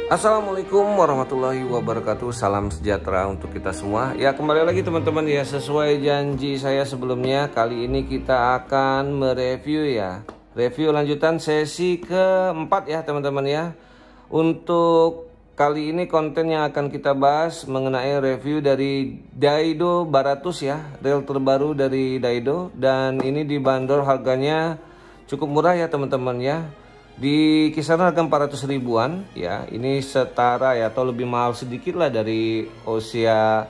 Assalamualaikum warahmatullahi wabarakatuh. Salam sejahtera untuk kita semua. Ya, kembali lagi teman-teman ya, sesuai janji saya sebelumnya, kali ini kita akan mereview ya. Review lanjutan sesi keempat ya teman-teman ya. Untuk kali ini konten yang akan kita bahas mengenai review dari Daido Baratus ya, reel terbaru dari Daido, dan ini dibanderol harganya cukup murah ya teman-teman ya. Di kisaran harga 400 ribuan ya, ini setara ya atau lebih mahal sedikit lah dari Osea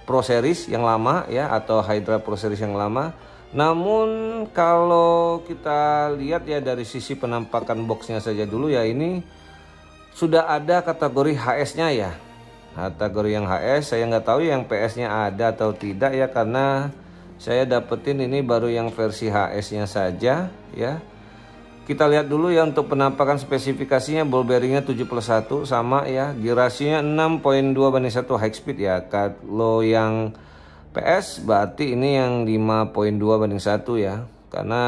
Pro Series yang lama ya, atau Hydra Pro Series yang lama. Namun kalau kita lihat ya dari sisi penampakan boxnya saja dulu ya, ini sudah ada kategori HS-nya ya. Kategori yang HS saya nggak tahu yang PS-nya ada atau tidak ya, karena saya dapetin ini baru yang versi HS-nya saja ya. Kita lihat dulu ya untuk penampakan spesifikasinya. Ball bearingnya 7+1 sama ya, gear ratio-nya 6.2/1 high speed ya. Kalau yang PS berarti ini yang 5.2/1 ya, karena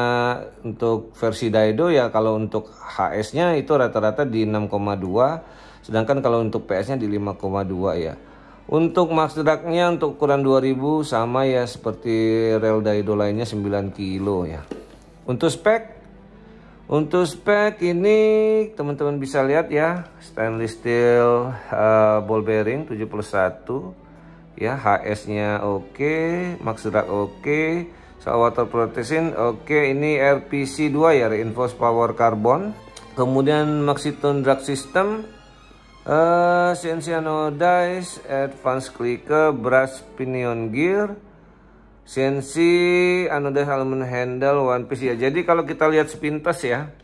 untuk versi Daido ya kalau untuk HS-nya itu rata-rata di 6,2, sedangkan kalau untuk PS-nya di 5,2 ya. Untuk max drag-nya untuk ukuran 2000 sama ya seperti reel Daido lainnya 9 kilo ya. Untuk spek ini teman-teman bisa lihat ya, stainless steel ball bearing 7+1 ya, HS-nya oke, max drag oke, water protection oke. Ini RPC 2 ya, reinforced power carbon. Kemudian Maxitone drag system, CNC anodized, advanced clicker, brush pinion gear, CNC anodized aluminum handle, one piece ya. Jadi kalau kita lihat sepintas ya,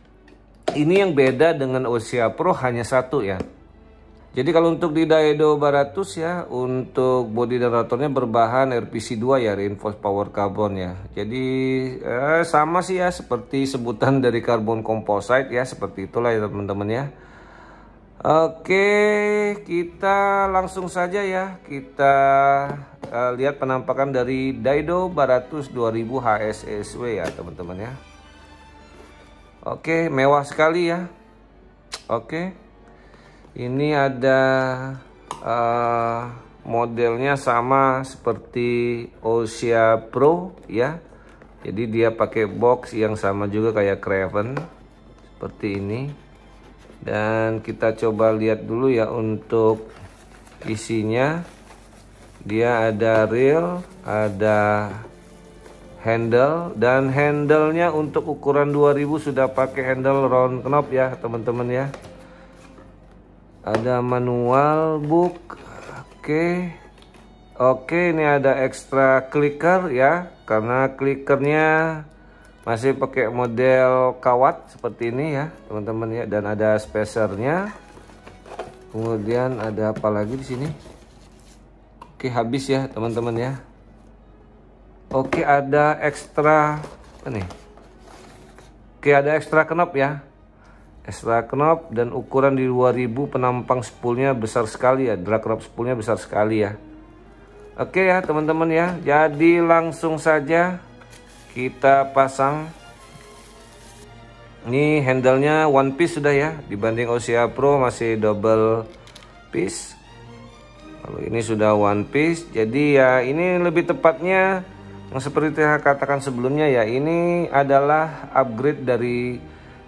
ini yang beda dengan Osea Pro hanya satu ya. Jadi kalau untuk di Daido Baratus ya, untuk bodi dan rotornya berbahan RPC 2 ya, reinforced power carbon ya. Jadi sama sih ya seperti sebutan dari carbon composite ya, seperti itulah ya teman-teman ya. Oke, kita langsung saja ya, kita lihat penampakan dari Daido Baratus 2000 HSSW ya teman-teman ya. Oke, mewah sekali ya. Oke, ini ada modelnya sama seperti Osea Pro ya. Jadi dia pakai box yang sama juga kayak Craven seperti ini. Dan kita coba lihat dulu ya untuk isinya. Dia ada reel, ada handle, dan handlenya untuk ukuran 2000 sudah pakai handle round knob ya teman-teman ya. Ada manual book. Oke, ini ada extra clicker ya, karena clickernya masih pakai model kawat seperti ini ya teman-teman ya, dan ada spacernya. Kemudian ada apa lagi di sini? Oke, habis ya teman-teman ya. Oke, ada ekstra ini. Oke, ada ekstra knob ya. Ekstra knob dan ukuran di 2000, penampang spoolnya besar sekali ya, drag knob spoolnya besar sekali ya. Oke ya teman-teman ya. Jadi langsung saja kita pasang. Ini handlenya one piece sudah ya, dibanding Osea Pro masih double piece. Kalau ini sudah one piece, jadi ya ini lebih tepatnya yang seperti saya katakan sebelumnya ya, ini adalah upgrade dari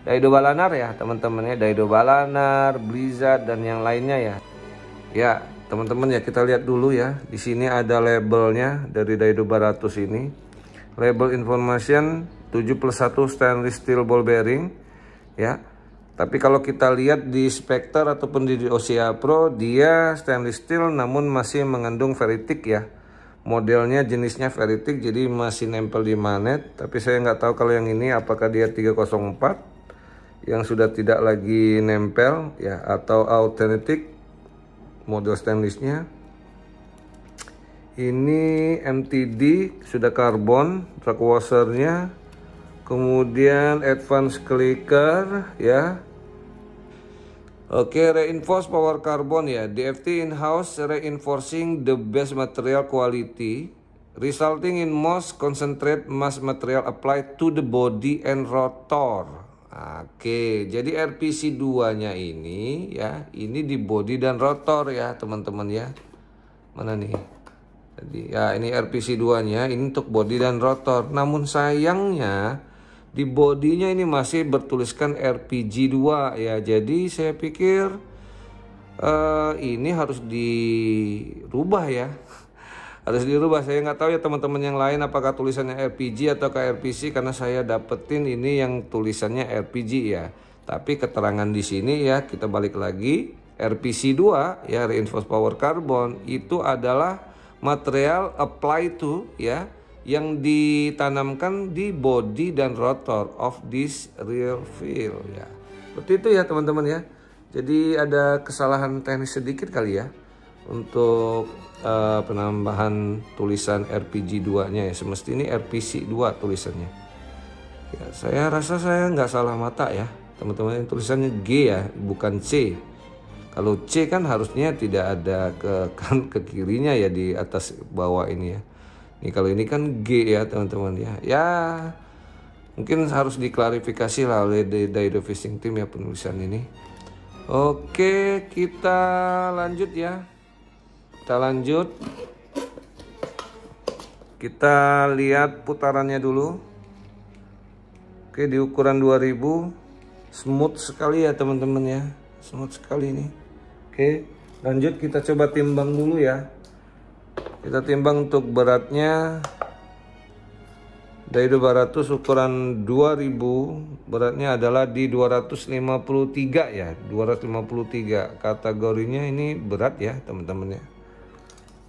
Daido Balanar ya teman-teman ya, Daido Balanar, Blizzard dan yang lainnya ya. Ya teman-teman ya, kita lihat dulu ya. Di sini ada labelnya dari Daido Baratus ini. Label information 7+1 stainless steel ball bearing ya. Tapi kalau kita lihat di Spectre ataupun di Osea Pro, dia stainless steel namun masih mengandung ferritic ya. Modelnya jenisnya ferritic, jadi masih nempel di magnet. Tapi saya nggak tahu kalau yang ini apakah dia 304 yang sudah tidak lagi nempel ya, atau authentic model stainlessnya. Ini MTD sudah karbon, drag washernya, kemudian advanced clicker ya. Oke, reinforced power carbon ya, DFT in-house reinforcing the best material quality, resulting in most concentrate mass material applied to the body and rotor. Oke, jadi RPC 2-nya ini ya, ini di bodi dan rotor ya teman-teman ya. Mana nih? Jadi ya ini RPC 2-nya ini untuk bodi dan rotor. Namun sayangnya di bodinya ini masih bertuliskan RPG 2 ya. Jadi saya pikir ini harus dirubah ya. Harus dirubah. Saya nggak tahu ya teman-teman yang lain apakah tulisannya RPG atau RPC, karena saya dapetin ini yang tulisannya RPG ya. Tapi keterangan di sini ya, kita balik lagi, RPC 2 ya, reinforced power carbon itu adalah material apply to ya, yang ditanamkan di body dan rotor of this real wheel ya. Seperti itu ya teman-teman ya. Jadi ada kesalahan teknis sedikit kali ya untuk penambahan tulisan RPG 2-nya ya. Semestinya RPC 2 tulisannya. Ya, saya rasa saya nggak salah mata ya, teman-teman. Tulisannya G ya, bukan C. Kalau C kan harusnya tidak ada ke kirinya ya, di atas bawah ini ya. Ini kalau ini kan G ya, teman-teman ya. Ya, mungkin harus diklarifikasi lah oleh Daido Fishing Team ya penulisan ini. Oke, kita lanjut ya. Kita lanjut. Kita lihat putarannya dulu. Oke, di ukuran 2000. Smooth sekali ya teman-teman ya. Smooth sekali ini. Oke, lanjut kita coba timbang dulu ya. Kita timbang untuk beratnya. Daido Baratus ukuran 2000, beratnya adalah di 253 ya, 253. Kategorinya ini berat ya teman-teman ya.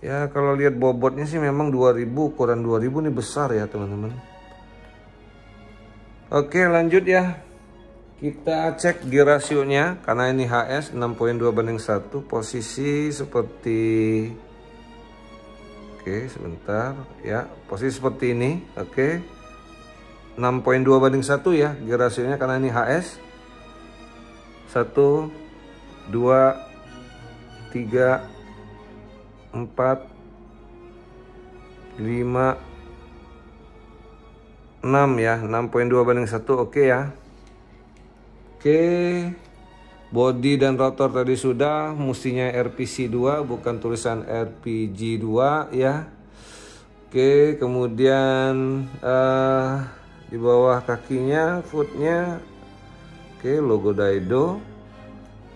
Ya kalau lihat bobotnya sih memang 2000, ukuran 2000 ini besar ya teman-teman. Oke, lanjut ya. Kita cek gear rasionya, karena ini HS 6.2/1, posisi seperti, oke sebentar ya, posisi seperti ini. Oke, 6.2/1 ya gear rasionya, karena ini HS. 1 2 3 4 5 6 ya, 6.2/1. Oke ya. Oke, body dan rotor tadi sudah, mestinya RPC 2 bukan tulisan RPG 2 ya. Oke, kemudian di bawah kakinya, footnya, oke, logo Daido.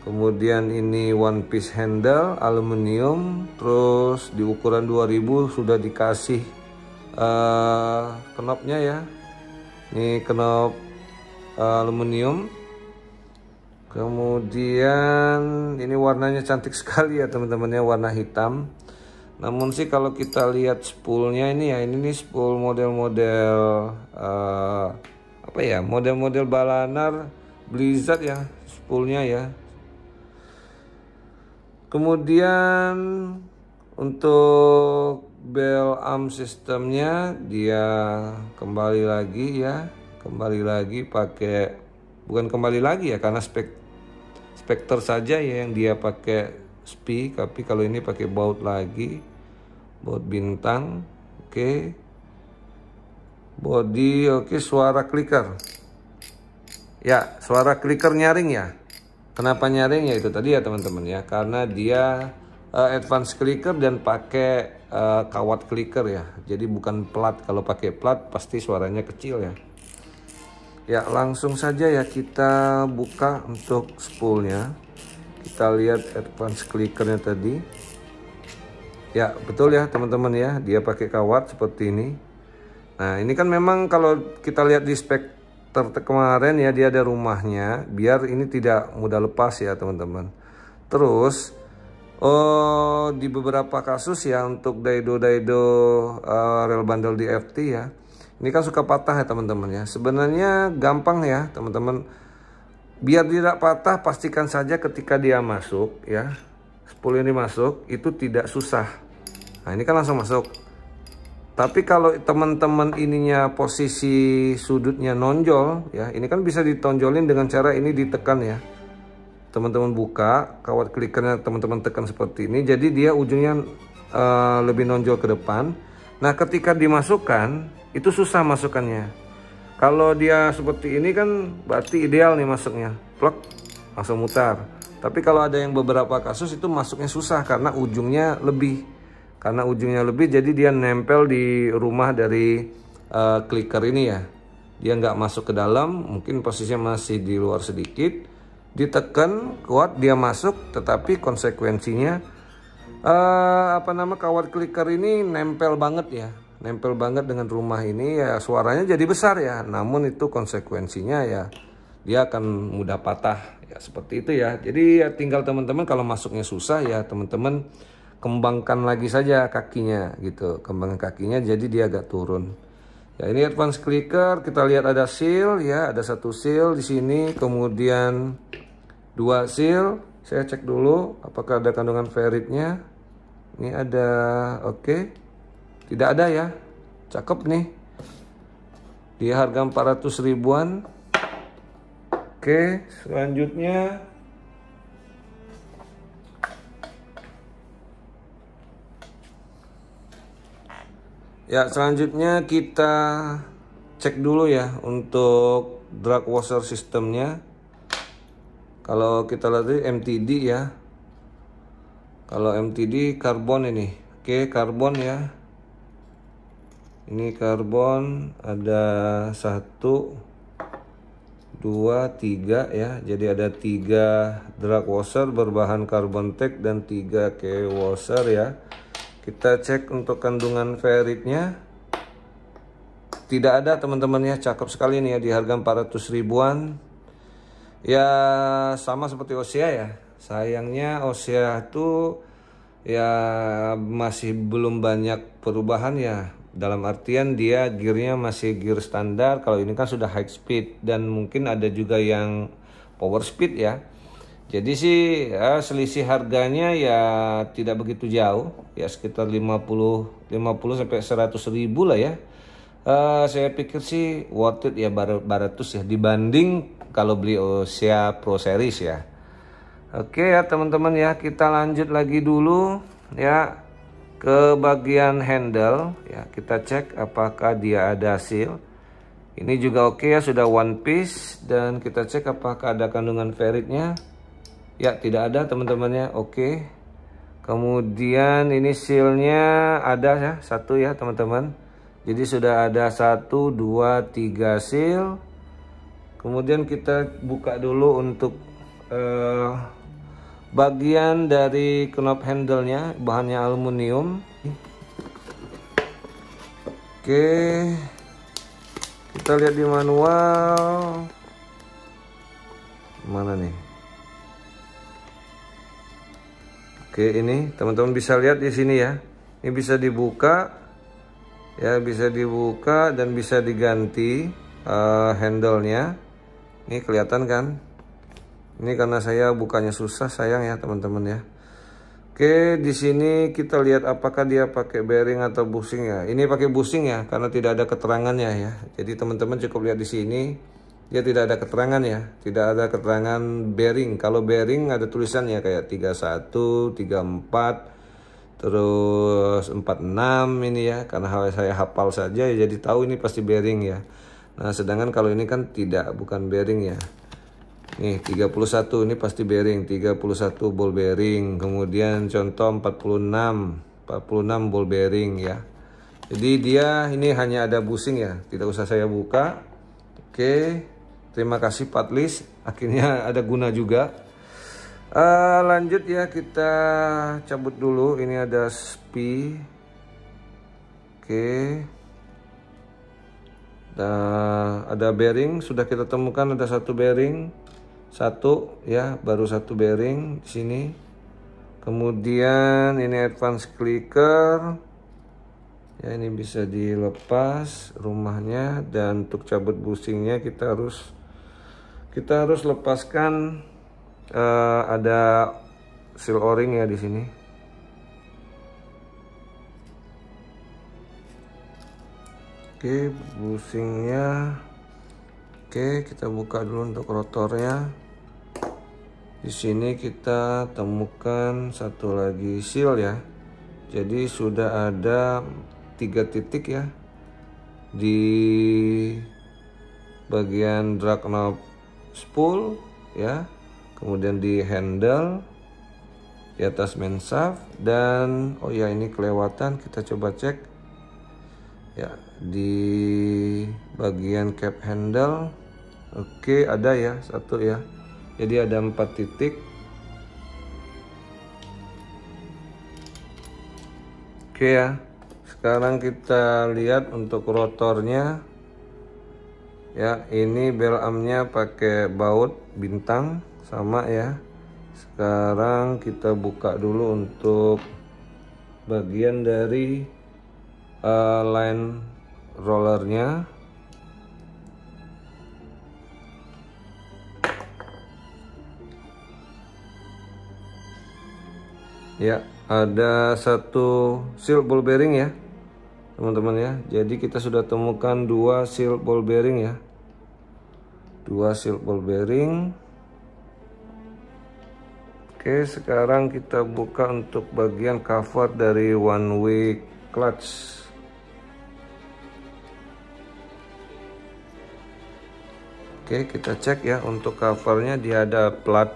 Kemudian ini one piece handle aluminium, terus di ukuran 2000 sudah dikasih knopnya ya. Ini knop aluminium. Kemudian ini warnanya cantik sekali ya teman-teman ya, warna hitam. Namun sih kalau kita lihat spoolnya ini ya, ini nih spool model-model apa ya, model-model Balanar Blizzard ya spoolnya ya. Kemudian untuk bell arm sistemnya dia kembali lagi ya, kembali lagi pakai, bukan kembali lagi ya, karena Spectre saja ya yang dia pakai spi, tapi kalau ini pakai baut lagi, baut bintang. Oke, body oke, suara clicker ya, suara clicker nyaring ya. Kenapa nyaring ya itu tadi ya teman-teman ya, karena dia advance clicker dan pakai kawat clicker ya, jadi bukan plat. Kalau pakai plat pasti suaranya kecil ya. Ya langsung saja ya kita buka untuk spoolnya. Kita lihat advance clickernya tadi. Ya betul ya teman-teman ya, dia pakai kawat seperti ini. Nah ini kan memang kalau kita lihat di spek kemarin ya, dia ada rumahnya biar ini tidak mudah lepas ya teman-teman. Terus di beberapa kasus ya untuk Daido rel bundle DFT ya, ini kan suka patah ya teman-teman ya. Sebenarnya gampang ya teman-teman, biar tidak patah pastikan saja ketika dia masuk ya, spool ini masuk itu tidak susah. Nah ini kan langsung masuk. Tapi kalau teman-teman ininya posisi sudutnya nonjol ya, ini kan bisa ditonjolin dengan cara ini ditekan ya. Teman-teman buka kawat klikernya, teman-teman tekan seperti ini, jadi dia ujungnya lebih nonjol ke depan. Nah ketika dimasukkan itu susah masukannya. Kalau dia seperti ini kan berarti ideal nih masuknya, plek langsung mutar. Tapi kalau ada yang beberapa kasus itu masuknya susah karena ujungnya lebih. Karena ujungnya lebih jadi dia nempel di rumah dari clicker ini ya. Dia nggak masuk ke dalam, mungkin posisinya masih di luar sedikit. Ditekan kuat dia masuk, tetapi konsekuensinya kawat clicker ini nempel banget ya. Nempel banget dengan rumah ini ya, suaranya jadi besar ya. Namun itu konsekuensinya ya dia akan mudah patah ya, seperti itu ya. Jadi ya tinggal teman-teman kalau masuknya susah ya teman-teman kembangkan lagi saja kakinya gitu. Kembangkan kakinya jadi dia agak turun. Ya ini advance clicker, kita lihat ada seal ya, ada satu seal di sini, kemudian 2 seal. Saya cek dulu apakah ada kandungan ferritnya. Ini ada, oke. Tidak ada ya. Cakep nih. Dia harga 400 ribuan. Oke, selanjutnya ya, selanjutnya kita cek dulu ya untuk drag washer sistemnya. Kalau kita lihat MTD ya. Kalau MTD karbon ini. Oke, karbon ya. Ini karbon ada 1, 2, 3 ya. Jadi ada 3 drag washer berbahan karbon tech dan 3 K washer ya. Kita cek untuk kandungan ferritnya. Tidak ada teman-teman ya. Cakep sekali nih ya, di harga 400 ribuan. Ya sama seperti Osea ya. Sayangnya Osea itu ya masih belum banyak perubahan ya. Dalam artian dia gearnya masih gear standar. Kalau ini kan sudah high speed dan mungkin ada juga yang power speed ya. Jadi sih ya, selisih harganya ya tidak begitu jauh ya, sekitar 50 sampai 100 ribu lah ya. Saya pikir sih worth it ya, baratus ya, dibanding kalau beli Osea Pro Series ya. Oke ya teman-teman ya, kita lanjut lagi dulu ya ke bagian handle ya. Kita cek apakah dia ada seal. Ini juga oke ya, sudah one piece. Dan kita cek apakah ada kandungan ferritnya. Ya tidak ada teman-teman ya, oke. Kemudian ini sealnya ada ya, 1 ya teman-teman. Jadi sudah ada 1, 2, 3 seal. Kemudian kita buka dulu untuk bagian dari knob handle-nya, bahannya aluminium. Oke, kita lihat di manual. Mana nih? Oke, ini teman-teman bisa lihat di sini ya. Ini bisa dibuka ya, bisa dibuka dan bisa diganti handle-nya. Ini kelihatan kan? Ini karena saya bukanya susah, sayang ya teman-teman ya. Oke, di sini kita lihat apakah dia pakai bearing atau bushing ya. Ini pakai bushing ya, karena tidak ada keterangannya ya. Jadi teman-teman cukup lihat di sini, dia tidak ada keterangan ya, tidak ada keterangan bearing. Kalau bearing ada tulisannya kayak 31, 34, terus 46 ini ya. Karena saya hafal saja ya, jadi tahu ini pasti bearing ya. Nah, sedangkan kalau ini kan tidak, bukan bearing ya. Nih 31 ini pasti bearing, 31 ball bearing. Kemudian contoh 46 ball bearing ya. Jadi dia ini hanya ada bushing ya, tidak usah saya buka. Oke, terima kasih Patlis, akhirnya ada guna juga. Lanjut ya, kita cabut dulu. Ini ada spi. Oke. Nah, ada bearing, sudah kita temukan ada 1 bearing. 1 ya, baru 1 bearing di sini. Kemudian ini advance clicker. Ya, ini bisa dilepas rumahnya, dan untuk cabut bushingnya kita harus lepaskan ada seal o-ring ya di sini. Oke, bushingnya. Oke, kita buka dulu untuk rotornya. Di sini kita temukan 1 lagi seal ya. Jadi sudah ada 3 titik ya di bagian drag knob spool ya, kemudian di handle, di atas main shaft, dan oh ya ini kelewatan, kita coba cek ya di bagian cap handle. Oke, ada ya satu ya, jadi ada 4 titik. Oke ya, sekarang kita lihat untuk rotornya ya. Ini bel ampnya pakai baut bintang sama ya. Sekarang kita buka dulu untuk bagian dari line rollernya. Ya, ada satu seal ball bearing ya teman-teman ya. Jadi kita sudah temukan 2 seal ball bearing ya, 2 seal ball bearing. Oke, sekarang kita buka untuk bagian cover dari one way clutch. Oke, kita cek ya untuk covernya, dia ada plat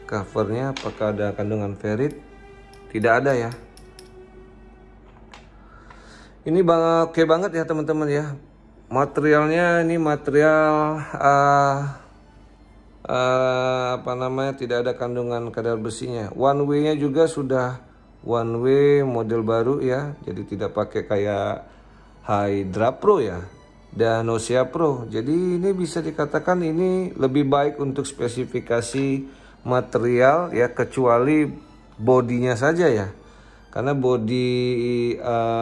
covernya, apakah ada kandungan ferrit? Tidak ada ya. Ini oke banget ya teman-teman ya. Materialnya ini material apa namanya, tidak ada kandungan kadar besinya. One way-nya juga sudah one way model baru ya. Jadi tidak pakai kayak Hydra Pro ya dan Osia Pro. Jadi ini bisa dikatakan ini lebih baik untuk spesifikasi material ya, kecuali bodinya saja ya. Karena body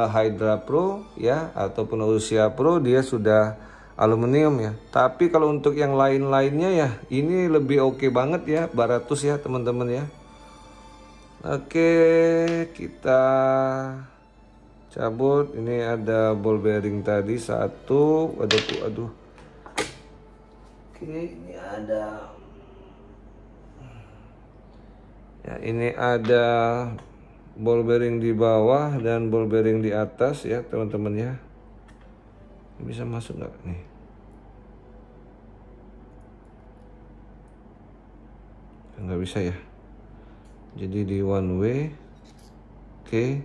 Hydra Pro ya ataupun Osia Pro dia sudah aluminium ya. Tapi kalau untuk yang lain-lainnya ya ini lebih oke banget ya, baratus ya teman-teman ya. Oke, kita cabut. Ini ada ball bearing tadi satu. Aduh. Oke, ini ada. Ya, ini ada ball bearing di bawah dan ball bearing di atas ya teman-teman ya. Bisa masuk nggak nih? Nggak bisa ya. Jadi di one way. Oke.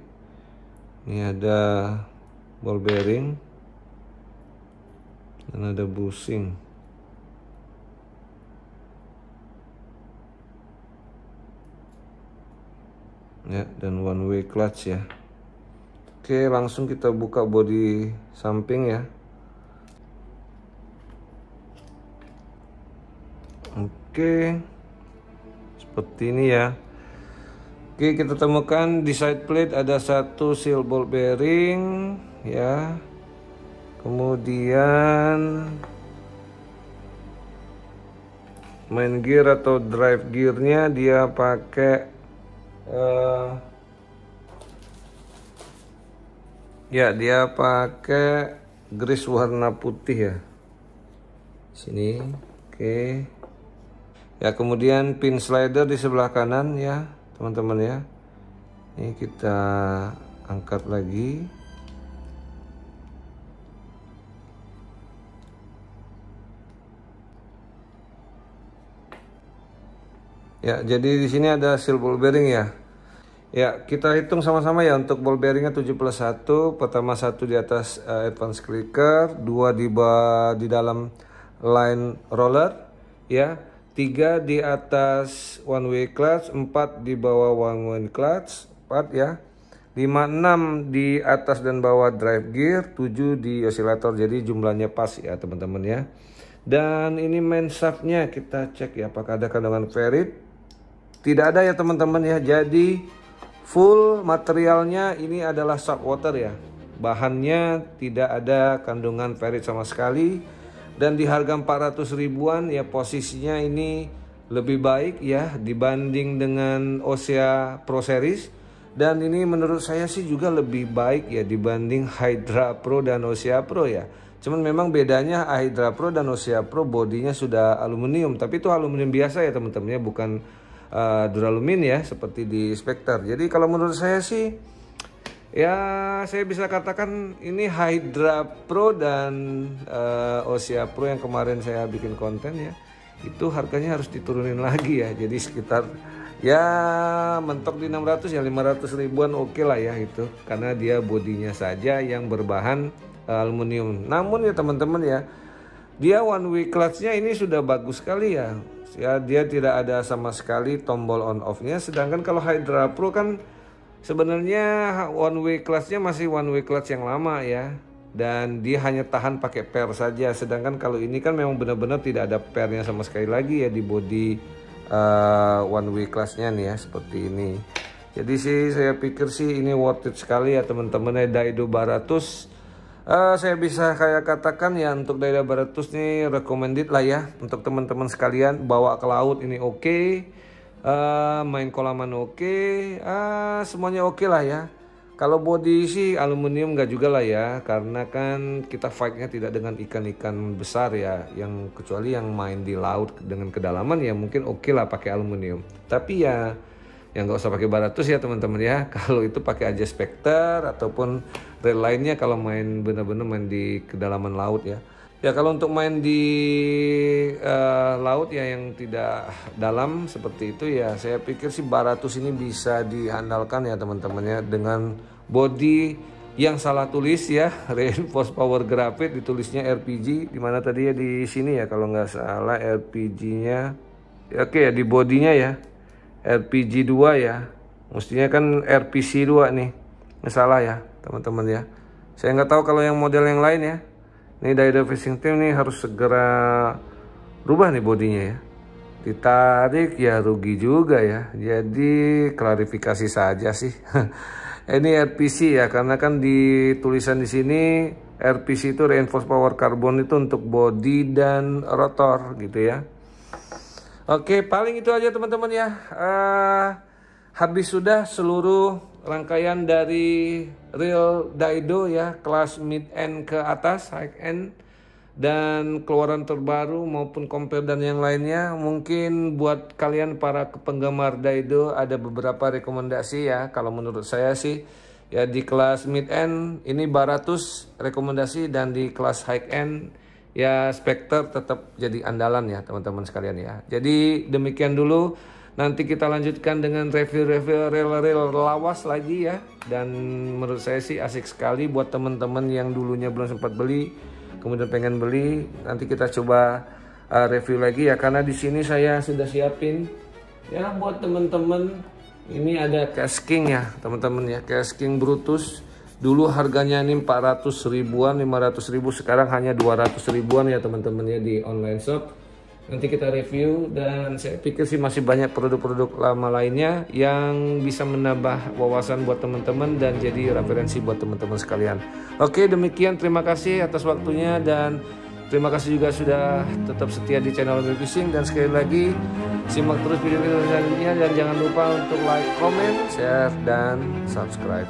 Ini ada ball bearing dan ada bushing. Ya, dan one way clutch ya. Oke, langsung kita buka bodi samping ya. Oke, seperti ini ya. Oke, kita temukan di side plate ada satu seal ball bearing ya. Kemudian main gear atau drive gearnya dia pakai ya dia pakai grease warna putih ya sini. Oke ya, kemudian pin slider di sebelah kanan ya teman-teman ya. Ini kita angkat lagi. Ya, jadi di sini ada seal ball bearing ya. Ya, kita hitung sama-sama ya untuk ball bearingnya 7+1. Pertama 1 di atas advance clicker, 2 di dalam line roller ya, 3 di atas one way clutch, 4 di bawah one way clutch, 4 ya. 5, 6 di atas dan bawah drive gear, 7 di osilator. Jadi jumlahnya pas ya teman-teman ya. Dan ini main shaftnya kita cek ya apakah ada kandungan ferrit. Tidak ada ya teman-teman ya. Jadi full materialnya ini adalah salt water ya. Bahannya tidak ada kandungan ferrit sama sekali. Dan di harga 400 ribuan ya posisinya ini lebih baik ya dibanding dengan Osia Pro Series. Dan ini menurut saya sih juga lebih baik ya dibanding Hydra Pro dan Osia Pro ya. Cuman memang bedanya Hydra Pro dan Osia Pro bodinya sudah aluminium. Tapi itu aluminium biasa ya teman-teman ya, bukan duralumin ya seperti di Spectre. Jadi kalau menurut saya sih Ya, saya bisa katakan ini Hydra Pro dan Osea Pro yang kemarin saya bikin konten ya, itu harganya harus diturunin lagi ya. Jadi sekitar ya mentok di 600 ya, 500 ribuan oke lah ya itu, karena dia bodinya saja yang berbahan aluminium. Namun ya teman-teman ya, dia one way clutchnya ini sudah bagus sekali ya. Ya, dia tidak ada sama sekali tombol on off-nya. Sedangkan kalau Hydra Pro kan sebenarnya one way clutchnya masih one way clutch yang lama ya, dan dia hanya tahan pakai per saja. Sedangkan kalau ini kan memang benar-benar tidak ada pernya sama sekali lagi ya di body one way clutchnya nih ya, seperti ini. Jadi sih saya pikir sih ini worth it sekali ya teman-teman ya, Daido Baratus. Saya bisa kayak katakan ya, untuk Daido Baratus nih recommended lah ya untuk teman-teman sekalian. Bawa ke laut ini oke. Main kolaman oke, semuanya oke lah ya. Kalau body sih aluminium nggak juga lah ya, karena kan kita fightnya tidak dengan ikan-ikan besar ya, yang kecuali yang main di laut dengan kedalaman ya mungkin oke lah pakai aluminium. Tapi ya yang nggak usah pakai Baratus ya teman-teman ya. Kalau itu pakai aja Spectre ataupun reel lainnya kalau main bener-bener main di kedalaman laut ya. Ya kalau untuk main di laut ya yang tidak dalam seperti itu ya, saya pikir sih Baratus ini bisa diandalkan ya teman-teman ya, dengan body yang salah tulis ya, reinforced power graphite, ditulisnya RPG, dimana tadi ya di sini ya kalau nggak salah RPG-nya, ya, oke ya di bodinya ya RPG 2 ya, mestinya kan RPC 2 nih, nggak salah ya teman-teman ya. Saya nggak tahu kalau yang model yang lain ya. Ini Daido Fishing Team nih harus segera rubah nih bodinya ya. Ditarik ya rugi juga ya. Jadi klarifikasi saja sih. Ini RPC ya, karena kan di tulisan di sini RPC itu Reinforced Power Carbon itu untuk body dan rotor gitu ya. Oke, paling itu aja teman-teman ya. Habis sudah seluruh rangkaian dari reel Daido ya, kelas mid end ke atas, high end, dan keluaran terbaru maupun compare dan yang lainnya. Mungkin buat kalian para penggemar Daido ada beberapa rekomendasi ya. Kalau menurut saya sih ya, di kelas mid end ini Baratus rekomendasi, dan di kelas high end ya Spectre tetap jadi andalan ya teman-teman sekalian ya. Jadi demikian dulu. Nanti kita lanjutkan dengan review-review reel-reel lawas lagi ya. Dan menurut saya sih asik sekali buat teman-teman yang dulunya belum sempat beli, kemudian pengen beli. Nanti kita coba review lagi ya, karena di sini saya sudah siapin ya buat teman-teman. Ini ada casking ya teman-teman ya, casking Brutus. Dulu harganya ini 400 ribuan, 500 ribu, sekarang hanya 200 ribuan ya teman-teman ya di online shop. Nanti kita review, dan saya pikir sih masih banyak produk-produk lama lainnya yang bisa menambah wawasan buat teman-teman dan jadi referensi buat teman-teman sekalian. Oke, demikian, terima kasih atas waktunya, dan terima kasih juga sudah tetap setia di channel Hobi Fishing. Dan sekali lagi simak terus video-video selanjutnya, dan jangan lupa untuk like, comment, share, dan subscribe.